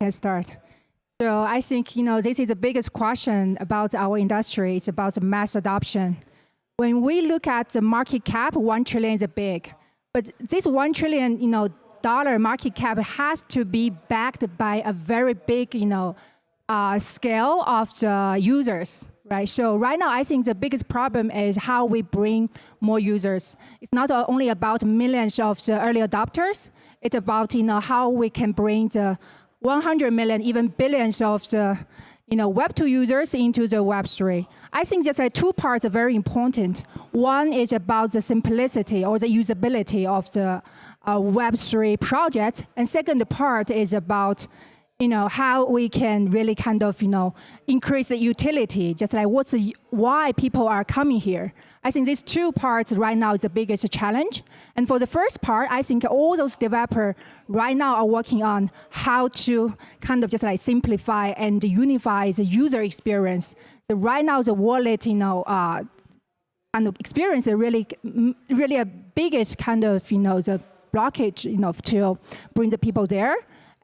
can start. So I think, this is the biggest question about our industry. It's about the mass adoption. When we look at the market cap, 1 trillion is big. But this 1 trillion, dollar market cap has to be backed by a very big, scale of the users, right? So right now, I think the biggest problem is how we bring more users. It's not only about millions of the early adopters. It's about, how we can bring the 100 million, even billions of the Web2 users into the Web3. I think just like 2 parts are very important. One is about the simplicity or the usability of the Web3 project. And second part is about how we can really kind of increase the utility, just like why people are coming here. I think these 2 parts right now is the biggest challenge. And for the first part, I think all those developers right now are working on how to kind of just like simplify and unify the user experience. So right now, the wallet, kind of experience is really a biggest kind of, the blockage, to bring the people there.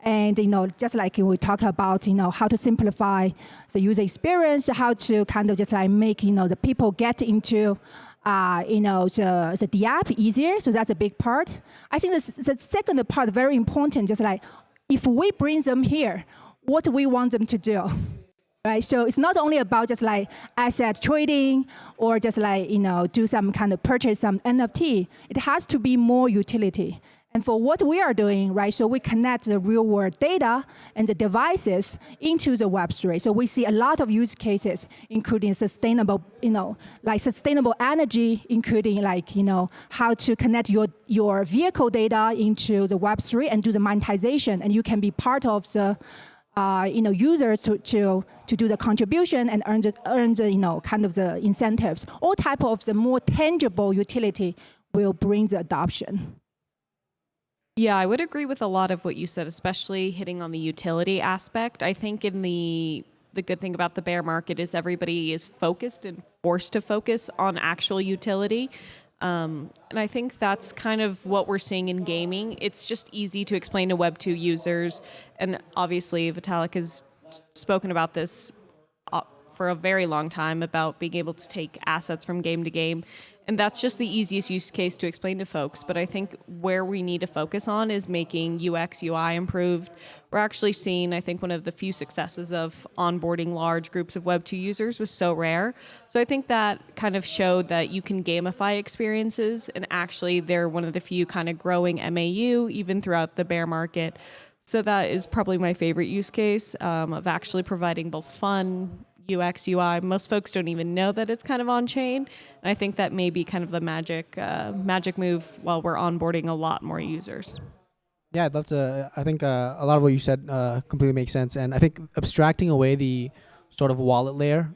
And just like we talk about, how to simplify the user experience, how to kind of just like make the people get into the app easier. So that's a big part. I think the second part very important. Just like if we bring them here, what we want them to do, right? So it's not only about just like asset trading or just like do some kind of purchase some NFT. It has to be more utility. And for what we are doing, right, so we connect the real world data and the devices into the Web3. So we see a lot of use cases, including sustainable, like sustainable energy, including like, how to connect your vehicle data into the Web3 and do the monetization. And you can be part of the, users to do the contribution and earn the, kind of the incentives. All type of the more tangible utility will bring the adoption. Yeah, I would agree with a lot of what you said, especially hitting on the utility aspect. I think in the good thing about the bear market is everybody is focused and forced to focus on actual utility. And I think that's kind of what we're seeing in gaming. It's just easy to explain to Web2 users. And obviously, Vitalik has spoken about this for a very long time, about being able to take assets from game to game. And that's just the easiest use case to explain to folks. But I think where we need to focus on is making UX, UI improved. We're actually seeing, I think, one of the few successes of onboarding large groups of Web2 users was so rare. So I think that kind of showed that you can gamify experiences. And actually, they're one of the few kind of growing MAU, even throughout the bear market. So that is probably my favorite use case of actually providing both fun, UX, UI. Most folks don't even know that it's kind of on chain. And I think that may be kind of the magic move while we're onboarding a lot more users. Yeah, I'd love to. I think a lot of what you said completely makes sense. And I think abstracting away the sort of wallet layer,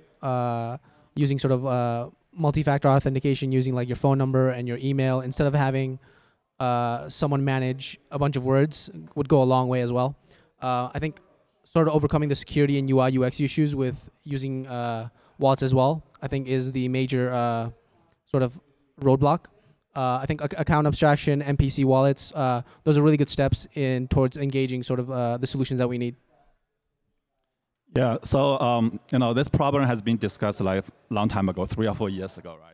using sort of multi-factor authentication, using like your phone number and your email, instead of having someone manage a bunch of words, would go a long way as well. I think sort of overcoming the security and UI UX issues with using wallets as well, I think is the major sort of roadblock. I think account abstraction, MPC wallets, those are really good steps towards engaging sort of the solutions that we need. Yeah, so this problem has been discussed like a long time ago, 3 or 4 years ago, right?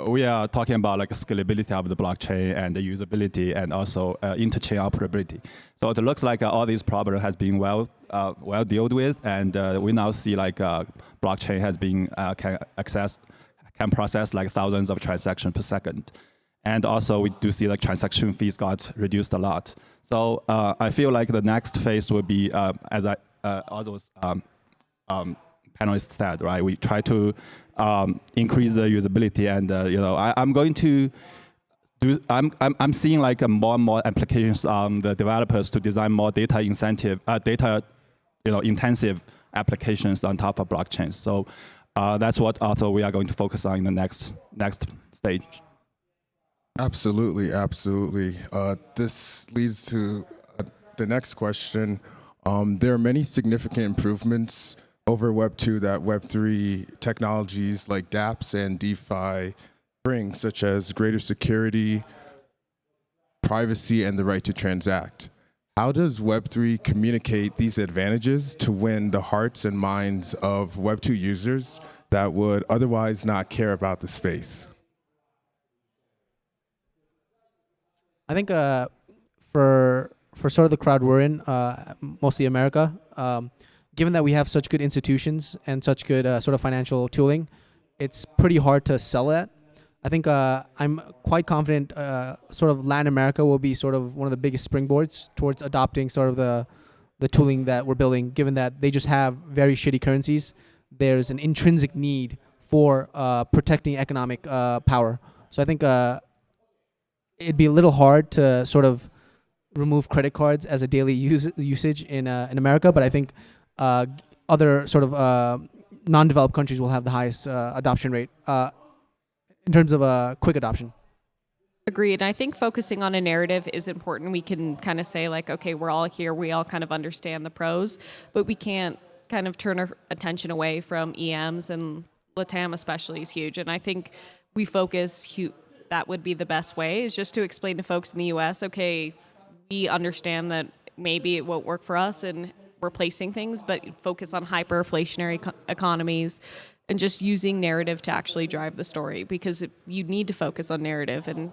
We are talking about like scalability of the blockchain and the usability and also interchain operability. So it looks like all these problems has been well dealt with, and we now see like blockchain has been can process like thousands of transactions per second, and also we do see like transaction fees got reduced a lot. So I feel like the next phase will be as all those panelists said, right? We try to increase the usability, and I'm going to do. I'm seeing like more and more applications on the developers to design more data intensive applications on top of blockchain. So that's what also we are going to focus on in the next stage. Absolutely, absolutely. This leads to the next question. There are many significant improvements over Web 2 that Web 3 technologies like dApps and DeFi bring, such as greater security, privacy, and the right to transact. how does Web3 communicate these advantages to win the hearts and minds of Web2 users that would otherwise not care about the space? I think for sort of the crowd we're in, mostly America, given that we have such good institutions and such good sort of financial tooling, it's pretty hard to sell at. I think I'm quite confident sort of Latin America will be sort of one of the biggest springboards towards adopting sort of the tooling that we're building, given that they just have very shitty currencies. There's an intrinsic need for protecting economic power. So I think it'd be a little hard to sort of remove credit cards as a daily usage in America, but I think other sort of non-developed countries will have the highest adoption rate in terms of quick adoption. Agreed. And I think focusing on a narrative is important. We can kind of say like, okay, we're all here. We all kind of understand the pros, but we can't kind of turn our attention away from EMs, and LATAM especially is huge. And I think we focus, that would be the best way, is just to explain to folks in the US, okay, we understand that maybe it won't work for us and replacing things, but focus on hyperinflationary economies and just using narrative to actually drive the story, because you need to focus on narrative and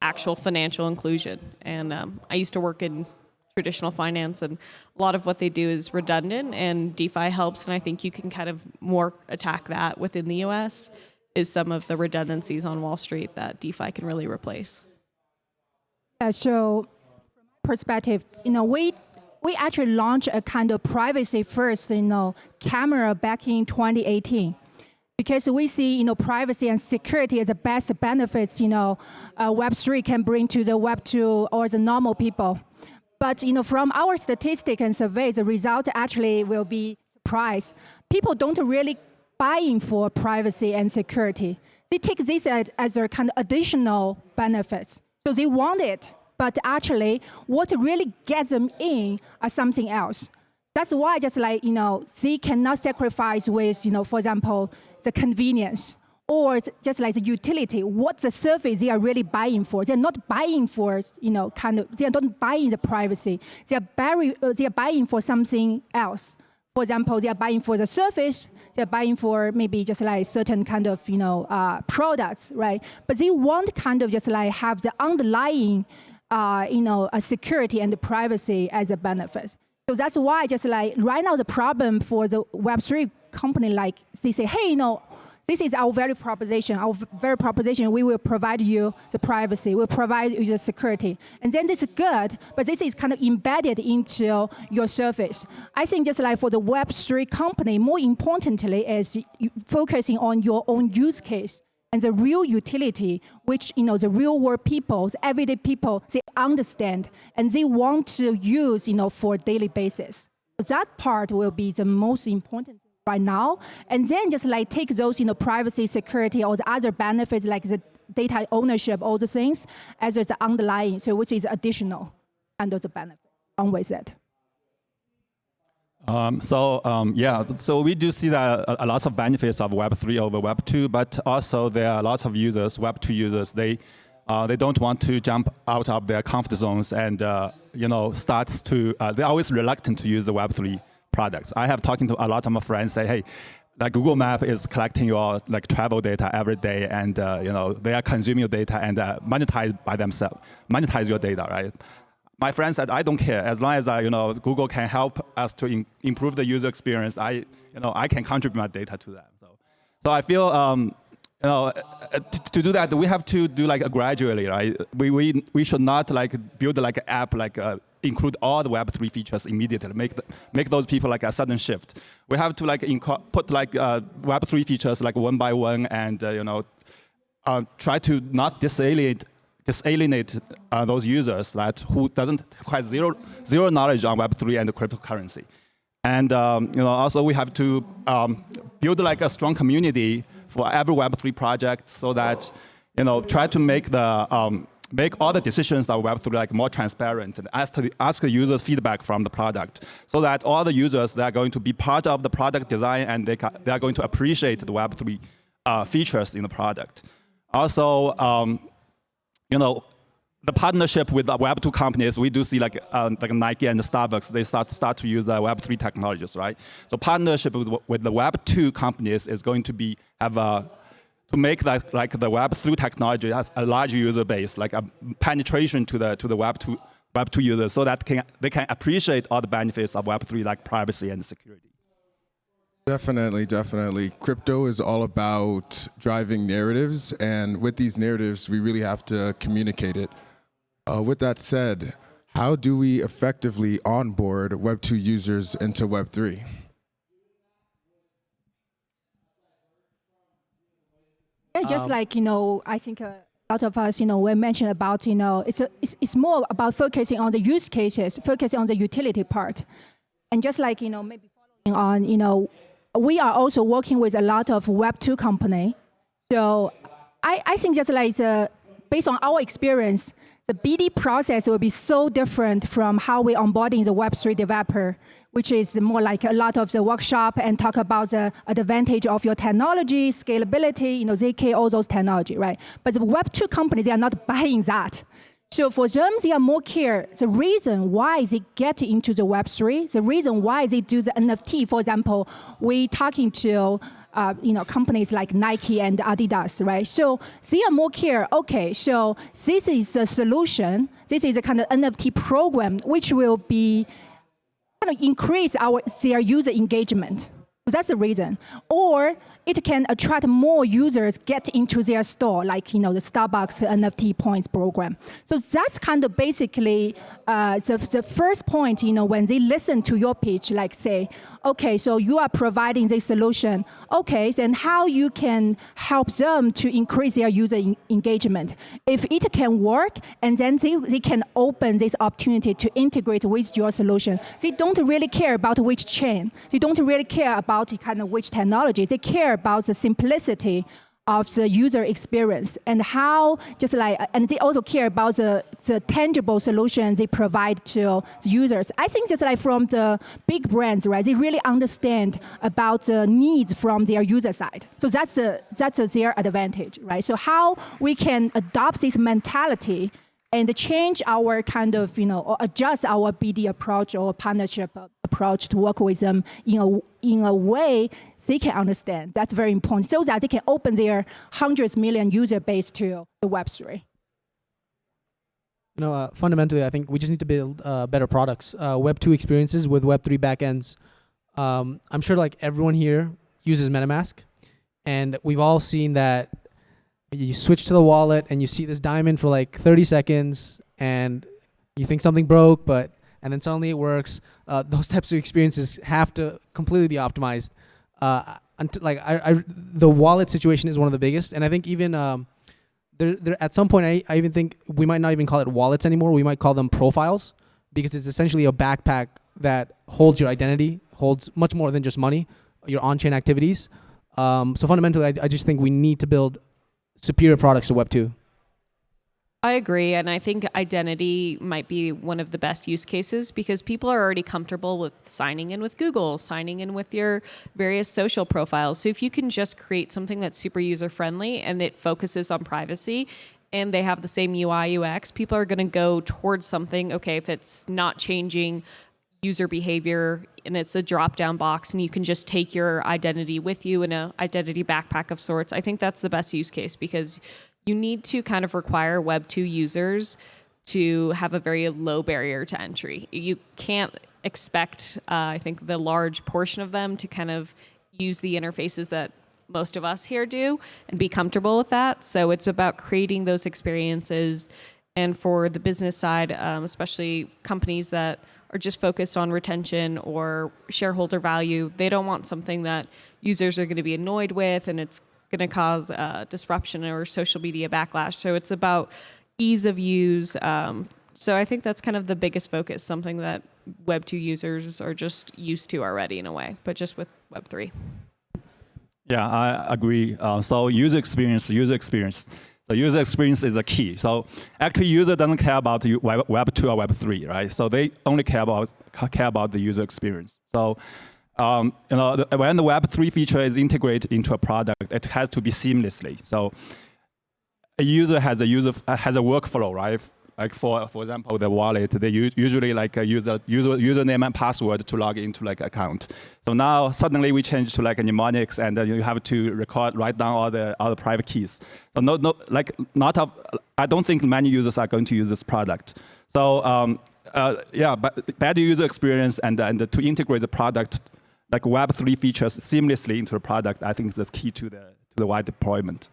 actual financial inclusion. And I used to work in traditional finance, and a lot of what they do is redundant, and DeFi helps, and I think you can kind of more attack that within the US, is some of the redundancies on Wall Street that DeFi can really replace. So perspective, we actually launched a kind of privacy first, camera back in 2018. Because we see, privacy and security as the best benefits, Web3 can bring to the Web2 or the normal people. But, from our statistics and surveys, the result actually will be surprise. People don't really buy in for privacy and security. They take this as their kind of additional benefits. So they want it, but actually what really gets them in are something else. That's why just like, they cannot sacrifice with, for example, the convenience, or just like the utility, what the service they are really buying for. They're not buying for, they're not buying the privacy. They're buying for something else. For example, they are buying for the service, they're buying for maybe just like certain kind of, products, right? But they want kind of just like have the underlying, a security and the privacy as a benefit. So that's why just like right now the problem for the Web3 company, like they say, hey, this is our value proposition. Our value proposition, we will provide you the privacy, we'll provide you the security. And then this is good, but this is kind of embedded into your service. I think just like for the Web3 company, more importantly is focusing on your own use case and the real utility, which the real world people, the everyday people, they understand and they want to use for daily basis. So that part will be the most important right now. And then just like take those privacy, security, or the other benefits like the data ownership, all the things as the underlying, so which is additional under the benefit along with it. So we do see that a lot of benefits of Web3 over Web2, but also there are lots of users, Web2 users, they don't want to jump out of their comfort zones and they're always reluctant to use the Web3 products. I have talking to a lot of my friends say, hey, like Google Map is collecting your like travel data every day, and they are consuming your data and monetize by themselves, monetize your data, right? My friend said, I don't care as long as Google can help us to improve the user experience. I can contribute my data to that. So I feel to do that we have to do like gradually, right? We should not like build like an app like include all the Web3 features immediately. Make those people like a sudden shift. We have to like put like Web3 features like one by one, and try to not disalienate those users who doesn't quite zero knowledge on Web3 and cryptocurrency. And also we have to build like a strong community for every Web3 project, so that try to make the make all the decisions of Web3 like more transparent, and ask the users feedback from the product, so that all the users that are going to be part of the product design, and they are going to appreciate the Web3 features in the product. Also, the partnership with the Web 2 companies, we do see like Nike and Starbucks, they start to use the Web 3 technologies, right? So partnership with the Web 2 companies is going to be to make that like the Web 3 technology has a large user base, like a penetration to the Web 2 users, so that they can appreciate all the benefits of Web 3, like privacy and security. Definitely, definitely. Crypto is all about driving narratives, and with these narratives, we really have to communicate it. With that said, how do we effectively onboard Web 2 users into Web 3? Yeah, just like, I think a lot of us, we mentioned about, it's more about focusing on the use cases, focusing on the utility part. And just like, maybe following on, we are also working with a lot of Web 2 company. So I think just like based on our experience, the BD process will be so different from how we onboarding the Web 3 developer, which is more like a lot of the workshop and talk about the advantage of your technology, scalability, ZK, all those technology, right? But the Web 2 company, they are not buying that. So for them, they are more care. The reason why they get into the Web 3, the reason why they do the NFT, for example, we talking to companies like Nike and Adidas, right? So they are more care. Okay, so this is the solution. This is a kind of NFT program which will be kind of increase their user engagement. So that's the reason. Or it can attract more users get into their store, like the Starbucks NFT points program. So that's kind of basically the first point. When they listen to your pitch, like say, okay, so you are providing this solution. Okay, then how you can help them to increase their user engagement? If it can work, and then they can open this opportunity to integrate with your solution. They don't really care about which chain. They don't really care about kind of which technology. They care about the simplicity of the user experience and how and they also care about the tangible solutions they provide to the users. I think just like from the big brands, right, they really understand about the needs from their user side. So that's their advantage, right? So how we can adopt this mentality and change our kind of, or adjust our BD approach or partnership approach to work with them in a way they can understand. That's very important, so that they can open their hundreds million user base to the Web3. Fundamentally, I think we just need to build better products, Web 2 experiences with Web 3 backends. I'm sure like everyone here uses MetaMask, and we've all seen that you switch to the wallet and you see this diamond for like 30 seconds and you think something broke, and then suddenly it works. Those types of experiences have to completely be optimized. The wallet situation is one of the biggest, and I think even there at some point I even think we might not even call it wallets anymore. We might call them profiles, because it's essentially a backpack that holds your identity, holds much more than just money, your on-chain activities. So fundamentally, I just think we need to build superior products to Web 2. I agree, and I think identity might be one of the best use cases because people are already comfortable with signing in with Google, signing in with your various social profiles. So if you can just create something that's super user-friendly and it focuses on privacy and they have the same UI, UX, people are going to go towards something, okay, if it's not changing user behavior and it's a drop-down box and you can just take your identity with you in an identity backpack of sorts, I think that's the best use case because you need to kind of require Web 2 users to have a very low barrier to entry. You can't expect, I think, the large portion of them to kind of use the interfaces that most of us here do and be comfortable with that. So it's about creating those experiences. And for the business side, especially companies that are just focused on retention or shareholder value, they don't want something that users are going to be annoyed with and it's going to cause disruption or social media backlash. So it's about ease of use. So I think that's kind of the biggest focus, something that Web 2 users are just used to already in a way, but just with Web 3. Yeah, I agree. So user experience. The user experience is a key. So actually, user doesn't care about Web 2 or Web 3, right? So they only care about the user experience. So when the Web 3 feature is integrated into a product, it has to be seamlessly. So a user has a workflow, right? like for example, the wallet, they usually like use a username and password to log into like account. So now suddenly we change to like a mnemonics, and you have to write down all the private keys. So I don't think many users are going to use this product. So but better user experience and to integrate the product like Web3 features seamlessly into the product, I think is key to the wide deployment.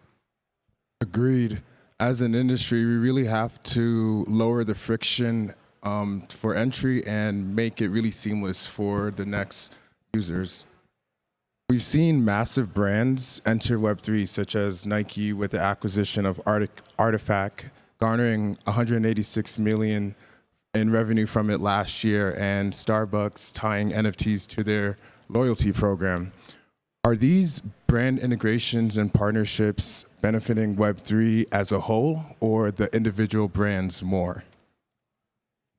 Agreed. As an industry, we really have to lower the friction for entry and make it really seamless for the next users. We've seen massive brands enter Web3, such as Nike with the acquisition of Artifact, garnering 186 million in revenue from it last year, and Starbucks tying NFTs to their loyalty program. Are these brand integrations and partnerships benefiting Web3 as a whole, or the individual brands more?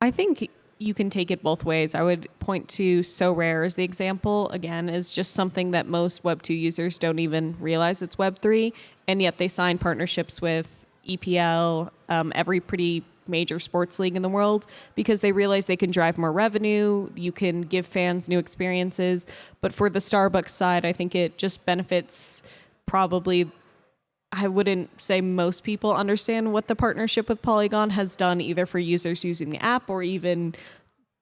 I think you can take it both ways. I would point to So Rare as the example, again, is just something that most Web2 users don't even realize it's Web3, and yet they sign partnerships with EPL, every pretty major sports league in the world, because they realize they can drive more revenue, you can give fans new experiences. But for the Starbucks side, I think it just benefits probably, I wouldn't say most people understand what the partnership with Polygon has done, either for users using the app or even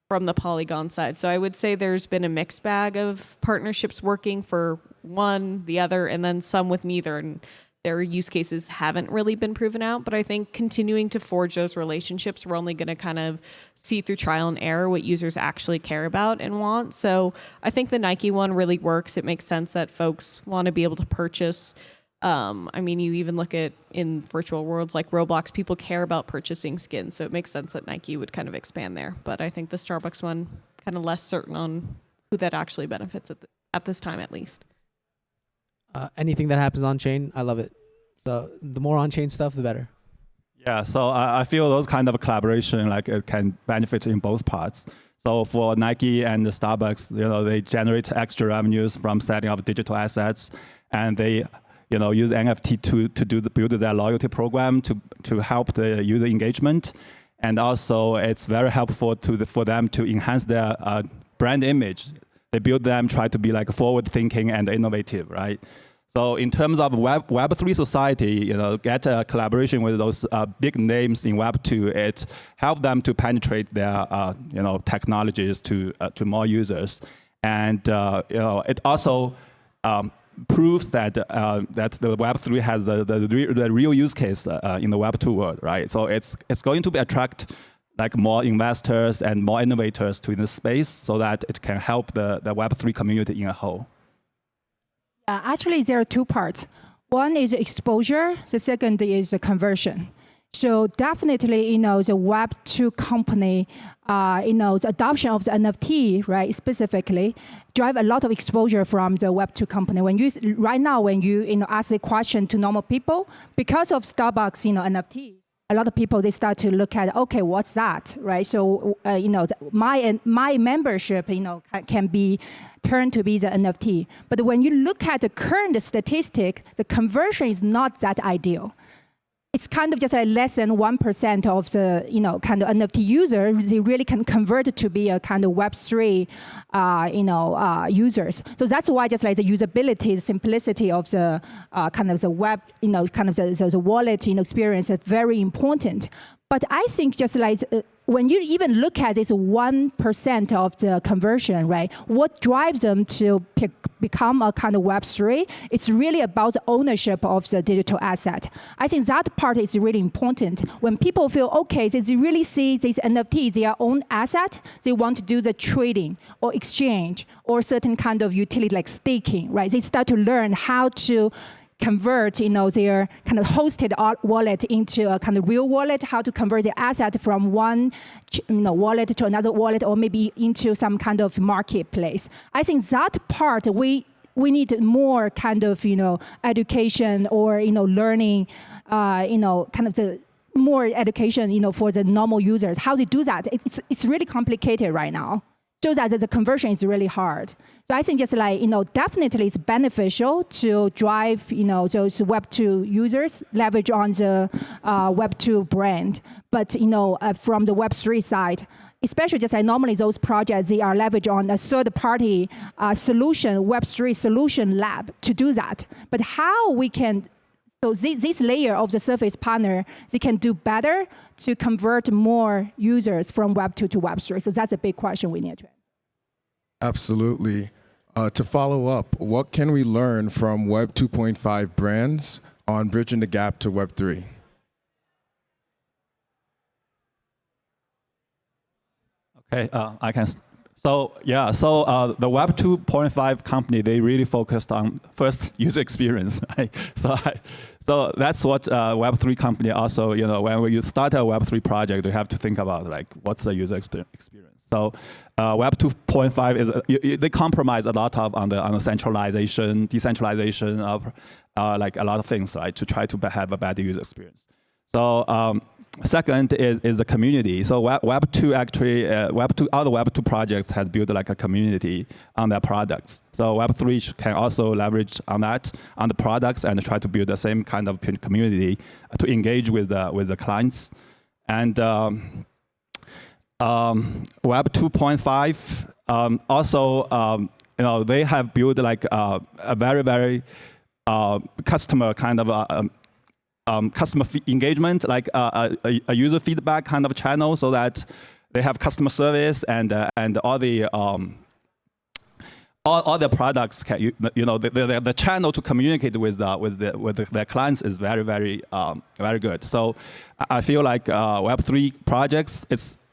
from the Polygon side. So I would say there's been a mixed bag of partnerships working for one, the other, and then some with neither. And their use cases haven't really been proven out, but I think continuing to forge those relationships, we're only going to kind of see through trial and error what users actually care about and want. So I think the Nike one really works. It makes sense that folks want to be able to purchase. I mean, you even look at in virtual worlds like Roblox, people care about purchasing skins. So it makes sense that Nike would kind of expand there. But I think the Starbucks one, kind of less certain on who that actually benefits at this time, at least. Anything that happens on chain, I love it. So the more on chain stuff, the better. Yeah, so I feel those kind of collaboration, like it can benefit in both parts. So for Nike and the Starbucks, they generate extra revenues from setting up digital assets, and they, use NFT to build their loyalty program to help the user engagement, and also it's very helpful for them to enhance their brand image. They build them, try to be like forward thinking and innovative, right? So in terms of Web3 society, get a collaboration with those big names in Web2, it help them to penetrate their technologies to more users, and it also proves that that the Web3 has the real use case in the Web2 world, right? So it's going to attract like more investors and more innovators to this space, so that it can help the Web3 community in a whole. Actually, there are two parts. One is exposure. The second is the conversion. So definitely, the Web2 company, the adoption of the NFT, right, specifically, drive a lot of exposure from the Web2 company. When you ask the question to normal people, because of Starbucks, NFT, a lot of people, they start to look at, okay, what's that, right? So, my membership, can be turned to be the NFT. But when you look at the current statistic, the conversion is not that ideal. It's kind of just less than 1% of the, kind of NFT user, they really can convert to be a kind of Web3, users. So that's why just like the usability, the simplicity of the kind of the web, kind of the wallet, experience is very important. But I think just like when you even look at this 1% of the conversion, right? What drives them to become a kind of Web3? It's really about the ownership of the digital asset. I think that part is really important. When people feel, okay, they really see this NFT, their own asset, they want to do the trading or exchange or certain kind of utility like staking, right? They start to learn how to convert, their kind of hosted wallet into a kind of real wallet, how to convert the asset from one, wallet to another wallet, or maybe into some kind of marketplace. I think that part we need more kind of, education or, learning, kind of the more education, for the normal users, how they do that. It's really complicated right now. shows that the conversion is really hard. So I think just like, definitely it's beneficial to drive, those Web 2 users, leverage on the Web 2 brand. But, from the Web 3 side, especially just like normally those projects, they are leveraged on a third-party solution, Web 3 solution lab to do that. But how we can, so this layer of the Surface partner, they can do better to convert more users from Web 2 to Web 3. So that's a big question we need to answer. Absolutely. To follow up, what can we learn from Web 2.5 brands on bridging the gap to Web 3? Okay, I can. So the Web 2.5 company, they really focused on first user experience. Right? So that's what Web 3 company also, when you start a Web 3 project, you have to think about like what's the user experience. So Web 2.5 is they compromise a lot of on the centralization, decentralization of like a lot of things, right, to try to have a better user experience. So second is the community. So Web 2 actually, other Web 2 projects has built like a community on their products. So Web 3 can also leverage on that, on the products, and try to build the same kind of community to engage with the clients. And Web 2.5 also, they have built like a very, very customer kind of customer engagement, like a user feedback kind of channel, so that they have customer service and all the all their products can the channel to communicate with their clients is very, very very good. So I feel like Web3 projects,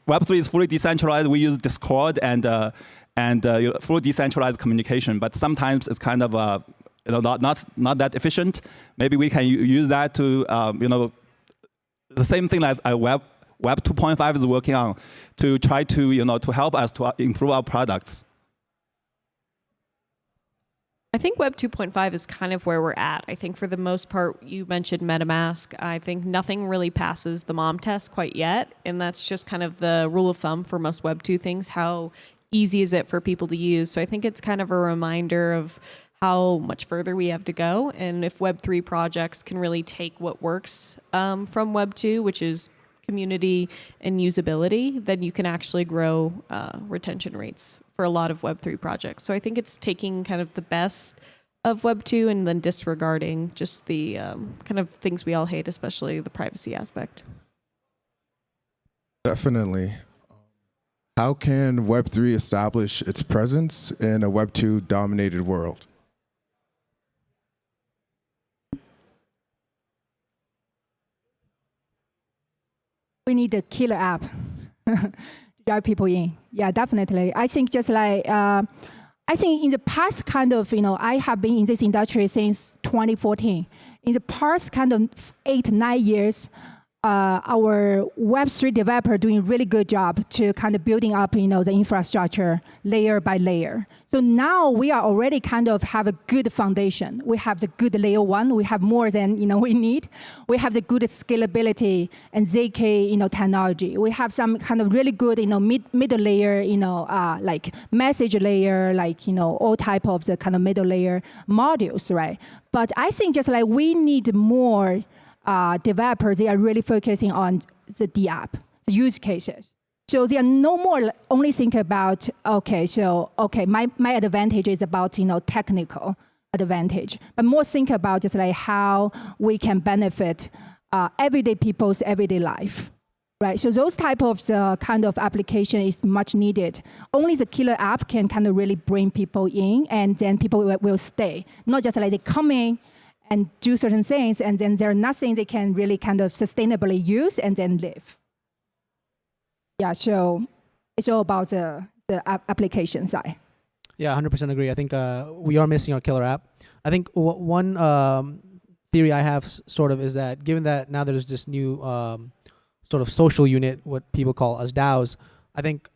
Web3 is fully decentralized. We use Discord and fully decentralized communication, but sometimes it's kind of not that efficient. Maybe we can use that to, the same thing that Web 2.5 is working on, to try to, to help us to improve our products. I think Web 2.5 is kind of where we're at. I think for the most part, you mentioned MetaMask. I think nothing really passes the mom test quite yet. And that's just kind of the rule of thumb for most Web 2 things. How easy is it for people to use? So I think it's kind of a reminder of how much further we have to go. And if Web3 projects can really take what works from Web2, which is community and usability, then you can actually grow retention rates for a lot of Web3 projects. So I think it's taking kind of the best of Web2 and then disregarding just the kind of things we all hate, especially the privacy aspect. Definitely. How can Web3 establish its presence in a Web2 dominated world? We need a killer app to drive people in. Yeah, definitely. I think just like, I think in the past kind of, I have been in this industry since 2014. In the past kind of 8-9 years, our Web3 developer doing really good job to kind of building up, the infrastructure layer by layer. So now we are already kind of have a good foundation. We have the good layer one. We have more than, we need. We have the good scalability and ZK, technology. We have some kind of really good, middle layer, like message layer, like, all type of the kind of middle layer modules, right? But I think just like we need more developers, they are really focusing on the app, the use cases. So they are no more only think about, my advantage is about, technical advantage, but more think about just like how we can benefit everyday people's everyday life, right? So those type of kind of application is much needed. Only the killer app can kind of really bring people in, and then people will stay. Not just like they come in and do certain things, and then there's nothing they can really kind of sustainably use and then live. Yeah, so it's all about the application side. Yeah, 100% agree. I think we are missing our killer app. I think one theory I have sort of is that given that now there's this new sort of social unit, what people call as DAOs, I think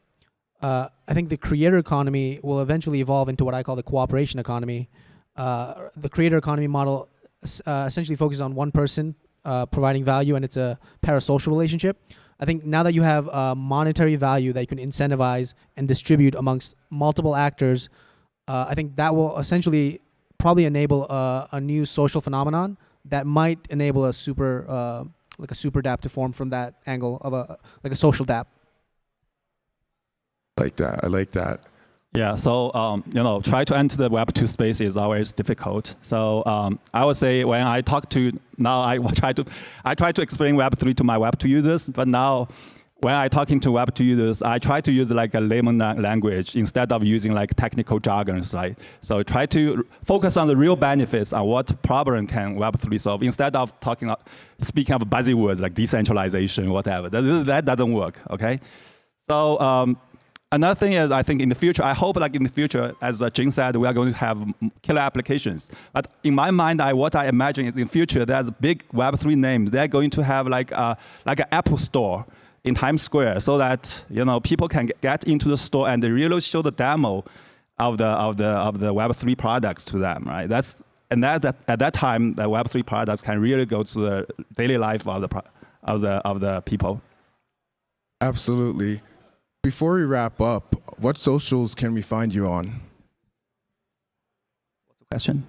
the creator economy will eventually evolve into what I call the cooperation economy. The creator economy model essentially focuses on one person providing value, and it's a parasocial relationship. I think now that you have monetary value that you can incentivize and distribute amongst multiple actors, I think that will essentially probably enable a new social phenomenon that might enable a super dApp to form from that angle of a social dApp. Like that. I like that. Yeah, so try to enter the Web 2 space is always difficult. So I would say when I talk to now, I try to explain Web 3 to my Web 2 users, but now when I talking to Web 2 users, I try to use like a layman language instead of using like technical jargons, right? So try to focus on the real benefits and what problem can Web 3 solve instead of speaking of buzzwords like decentralization, whatever. That doesn't work, okay? So. Another thing is, I think in the future, I hope like in the future, as Jing said, we are going to have killer applications. But in my mind, what I imagine is in the future, there's big Web3 names. They're going to have like an Apple store in Times Square so that people can get into the store and they really show the demo of the Web3 products to them, right? At that time, the Web3 products can really go to the daily life of the people. Absolutely. Before we wrap up, what socials can we find you on? What's the question?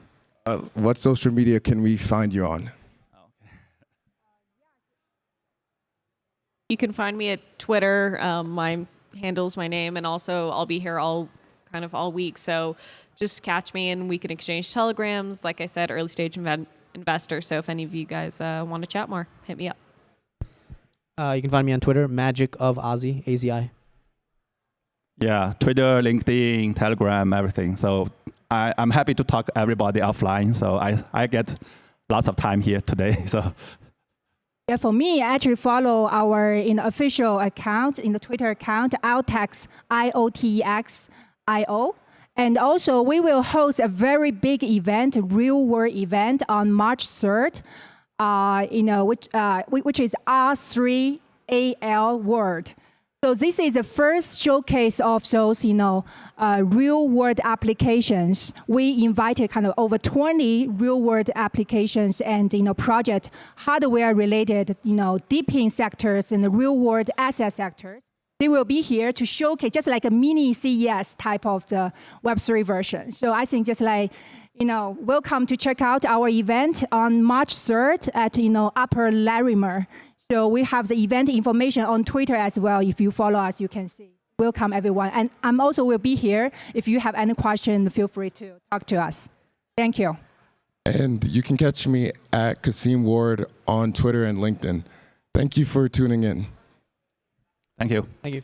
What social media can we find you on? You can find me at Twitter. My handle's my name, and also I'll be here all week. So just catch me, and we can exchange telegrams. Like I said, early stage investor. So if any of you guys want to chat more, hit me up. You can find me on Twitter, Magic of Azi, AZI. Yeah, Twitter, LinkedIn, Telegram, everything. So I'm happy to talk to everybody offline. So I get lots of time here today. So. Yeah, for me, I actually follow our official account, in the Twitter account, Iotex, IOTX.io. And also, we will host a very big event, real-world event on March 3rd, which is R3AL World. So this is the first showcase of those, real-world applications. We invited kind of over 20 real-world applications and, project hardware-related, deep-in sectors and the real-world asset sectors. They will be here to showcase just like a mini CES type of the Web3 version. So I think just like, welcome to check out our event on March 3rd at, Upper Larimer. So we have the event information on Twitter as well. If you follow us, you can see. Welcome, everyone. And I'm also will be here. If you have any question, feel free to talk to us. Thank you. And you can catch me at Caseem Ward on Twitter and LinkedIn. Thank you for tuning in. Thank you. Thank you.